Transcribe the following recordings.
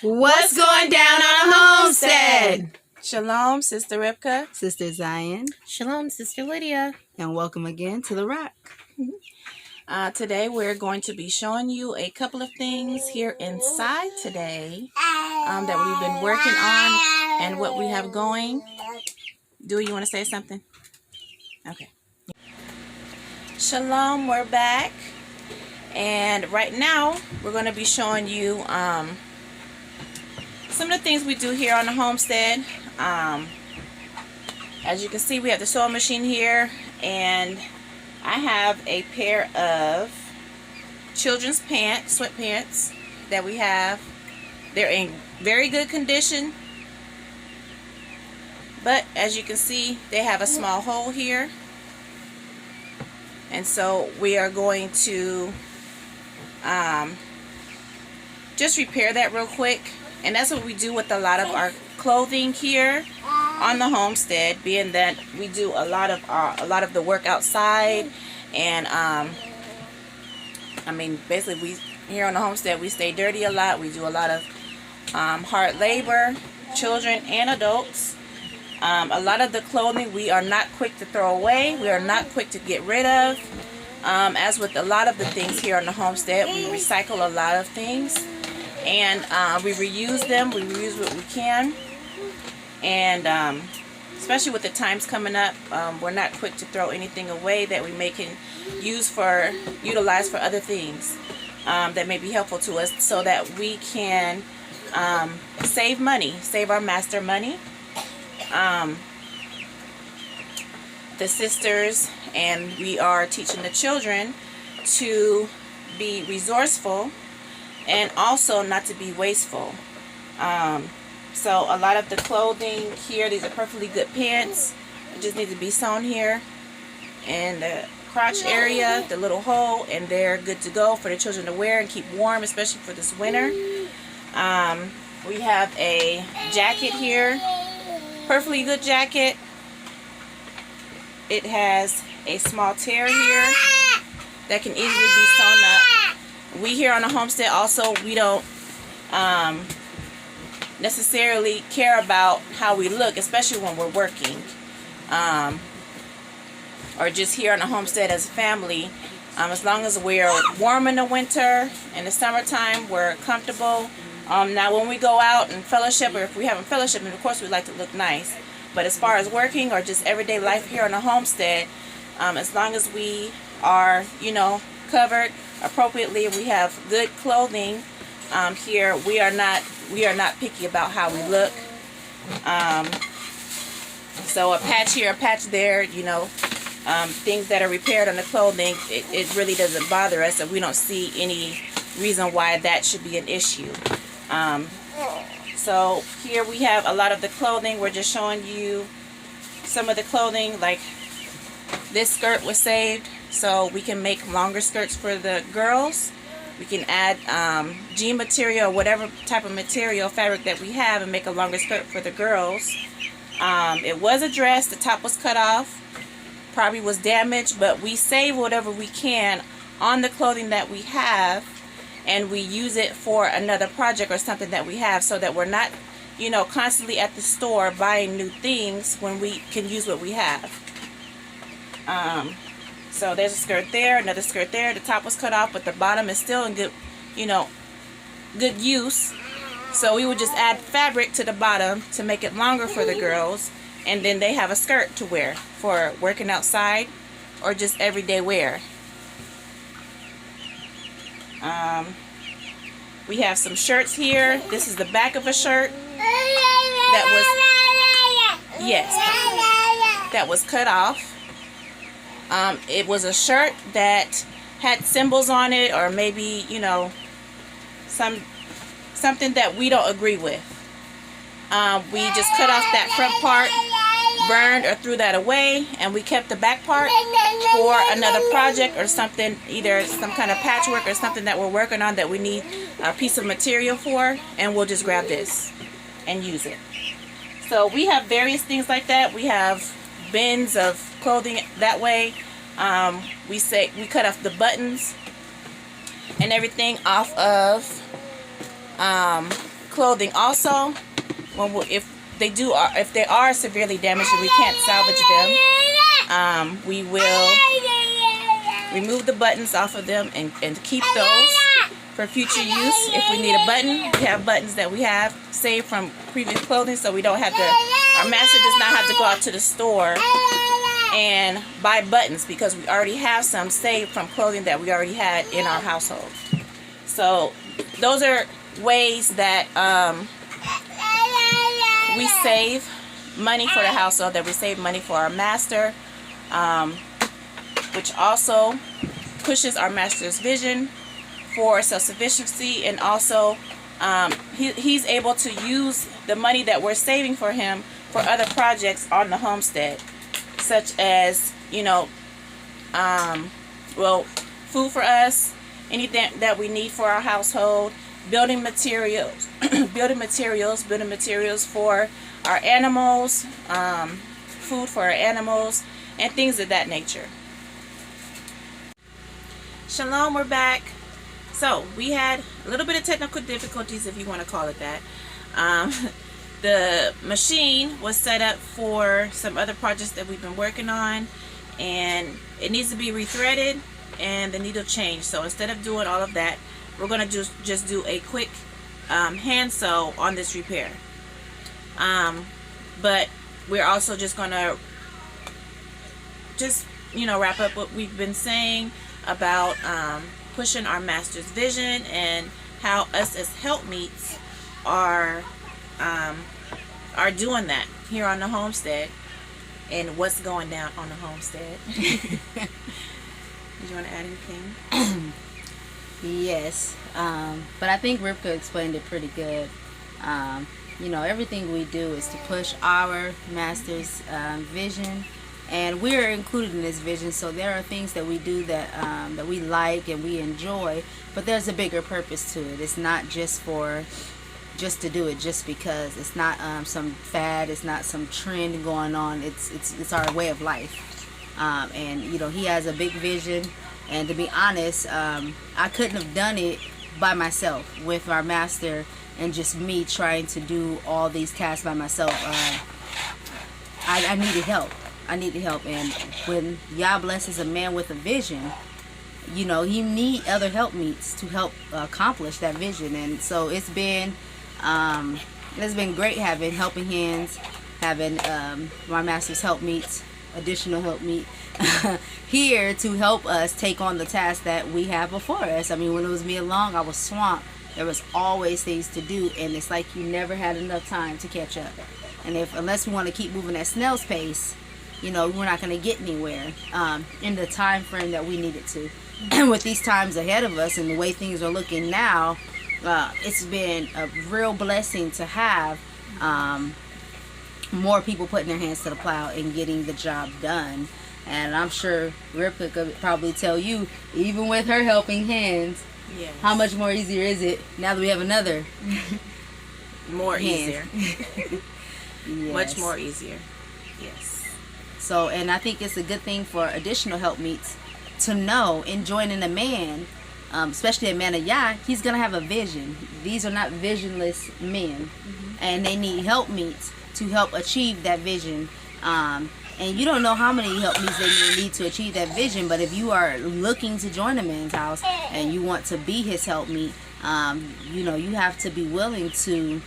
What's going down on Homestead? Shalom, Sister Ribka. Sister Zion. Shalom, Sister Lydia. And welcome again to The Rock. Today we're going to be showing you a couple of things here inside today that we've been working on and what we have going. Do you want to say something? Okay. Shalom, we're back. And right now we're going to be showing you some of the things we do here on the homestead. As you can see, we have the sewing machine here, and I have a pair of children's pants, sweatpants that we have. They're in very good condition, but as you can see, they have a small hole here, and so we are going to just repair that real quick. And that's what we do with a lot of our clothing here on the homestead, being that we do a lot of the work outside. And I mean, basically, we here on the homestead, we stay dirty a lot. We do a lot of hard labor, children and adults. A lot of the clothing we are not quick to throw away. We are not quick to get rid of. As with a lot of the things here on the homestead, we recycle a lot of things. And we reuse them. We reuse what we can. And especially with the times coming up, we're not quick to throw anything away that we may can utilize for other things that may be helpful to us, so that we can save money, save our master money. The sisters and we are teaching the children to be resourceful and also not to be wasteful. So a lot of the clothing here, these are perfectly good pants. They just need to be sewn here in the crotch area, the little hole, and they're good to go for the children to wear and keep warm, especially for this winter. We have a jacket here, perfectly good jacket. It has a small tear here that can easily be sewn up. We here on the homestead also, we don't necessarily care about how we look, especially when we're working, or just here on the homestead as a family. As long as we're warm in the winter, in the summertime, we're comfortable. Now when we go out and fellowship, or if we haven't fellowship, and of course we like to look nice, but as far as working or just everyday life here on the homestead, as long as we are, covered appropriately, we have good clothing here, we are not picky about how we look. So a patch here, a patch there, things that are repaired on the clothing, it really doesn't bother us, and we don't see any reason why that should be an issue. So here we have a lot of the clothing. We're just showing you some of the clothing. Like this skirt was saved, so we can make longer skirts for the girls. We can add jean material, whatever type of material, fabric that we have, and make a longer skirt for the girls. It was a dress. The top was cut off, probably was damaged, but we save whatever we can on the clothing that we have, and we use it for another project or something that we have, so that we're not, constantly at the store buying new things when we can use what we have. So there's a skirt there, another skirt there. The top was cut off, but the bottom is still in good, good use. So we would just add fabric to the bottom to make it longer for the girls, and then they have a skirt to wear for working outside or just everyday wear. We have some shirts here. This is the back of a shirt that was cut off. It was a shirt that had symbols on it, or maybe, something that we don't agree with. We just cut off that front part, burned or threw that away, and we kept the back part for another project or something, either some kind of patchwork or something that we're working on that we need a piece of material for, and we'll just grab this and use it. So we have various things like that. We have bins of clothing that way. We cut off the buttons and everything off of clothing. Also, if they are severely damaged and we can't salvage them, we will remove the buttons off of them and keep those for future use. If we need a button, we have buttons that we have saved from previous clothing, so we don't have to, our master does not have to go out to the store and buy buttons, because we already have some saved from clothing that we already had in our household. So those are ways that we save money for the household, that we save money for our master, which also pushes our master's vision for self-sufficiency, and also he's able to use the money that we're saving for him for other projects on the homestead, such as, you know, well, food for us, anything that we need for our household, building materials, building materials for our animals, food for our animals, and things of that nature. Shalom, we're back. So we had a little bit of technical difficulties, if you want to call it that. The machine was set up for some other projects that we've been working on, and it needs to be rethreaded and the needle changed. So instead of doing all of that, we're going to just do a quick hand sew on this repair. But we're also just going to wrap up what we've been saying about pushing our master's vision, and how us as helpmeets are doing that here on the homestead, and what's going down on the homestead. Did you want to add anything? Yes, but I think Ripka explained it pretty good. You know, everything we do is to push our master's vision, and we're included in this vision. So there are things that we do that that we like and we enjoy, but there's a bigger purpose to it. It's not just to do it just because. It's not some fad. It's not some trend going on. It's our way of life. And you know, he has a big vision. And to be honest, I couldn't have done it by myself with our master and just me trying to do all these tasks by myself. I needed help. And when Yah blesses a man with a vision, you know, he need other helpmeets to help accomplish that vision. And so it's been great having helping hands, having my master's helpmeets, additional helpmeet here to help us take on the task that we have before us. I mean, when it was me alone, I was swamped. There was always things to do, and it's like you never had enough time to catch up. And unless we want to keep moving at snail's pace, you know, we're not going to get anywhere in the time frame that we needed to. And with these times ahead of us and the way things are looking now, it's been a real blessing to have more people putting their hands to the plow and getting the job done. And I'm sure Ripka could probably tell you, even with her helping hands, yes, how much more easier is it now that we have another more hand. Easier. Yes. Much more easier. Yes. So, and I think it's a good thing for additional helpmeets to know in joining a man, especially a man of Yah, he's going to have a vision. These are not visionless men, and they need helpmeets to help achieve that vision. And you don't know how many helpmeets they may need to achieve that vision, but if you are looking to join a man's house and you want to be his helpmeet, you know, you have to be willing to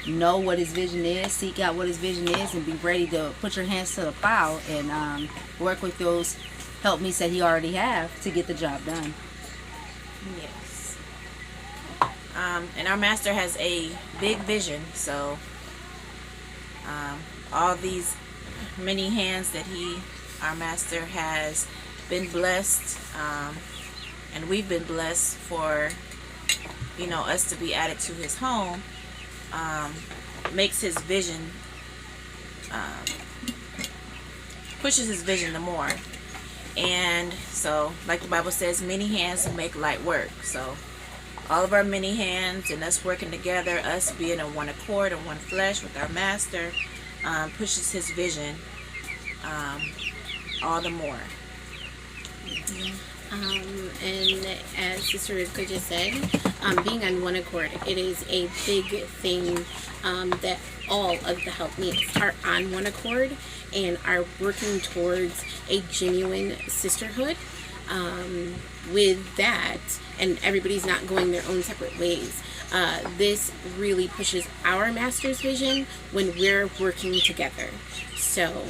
know what his vision is, seek out what his vision is, and be ready to put your hands to the plow and work with those helpmeets that he already have to get the job done. Yes. And our master has a big vision, so all these many hands that our master has been blessed, and we've been blessed for, you know, us to be added to his home, makes his vision, pushes his vision the more. And so, like the Bible says, many hands make light work. So all of our many hands and us working together, us being in one accord and one flesh with our master, pushes his vision all the more. And as Sister Rivka just said, being on one accord, it is a big thing that all of the helpmates are on one accord and are working towards a genuine sisterhood. With that, and everybody's not going their own separate ways. This really pushes our master's vision when we're working together. So,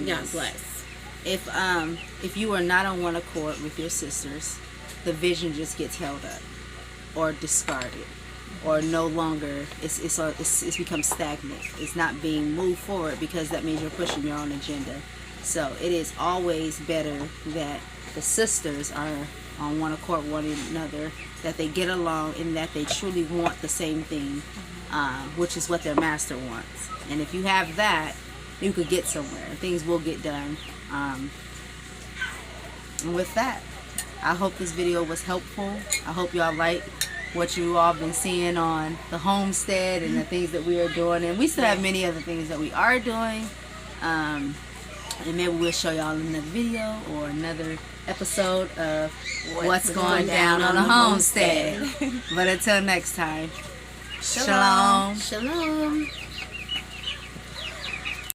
God bless. If you are not on one accord with your sisters, the vision just gets held up or discarded, or no longer it's become stagnant. It's not being moved forward because that means you're pushing your own agenda. So it is always better that the sisters are on one accord with one another, that they get along, and that they truly want the same thing, which is what their master wants. And if you have that, you could get somewhere. Things will get done. And with that, I hope this video was helpful. I hope y'all like what you all been seeing on the homestead and the things that we are doing. And we still have many other things that we are doing. And maybe we'll show y'all another video or another episode of what's going down on the homestead. But until next time, shalom. Shalom.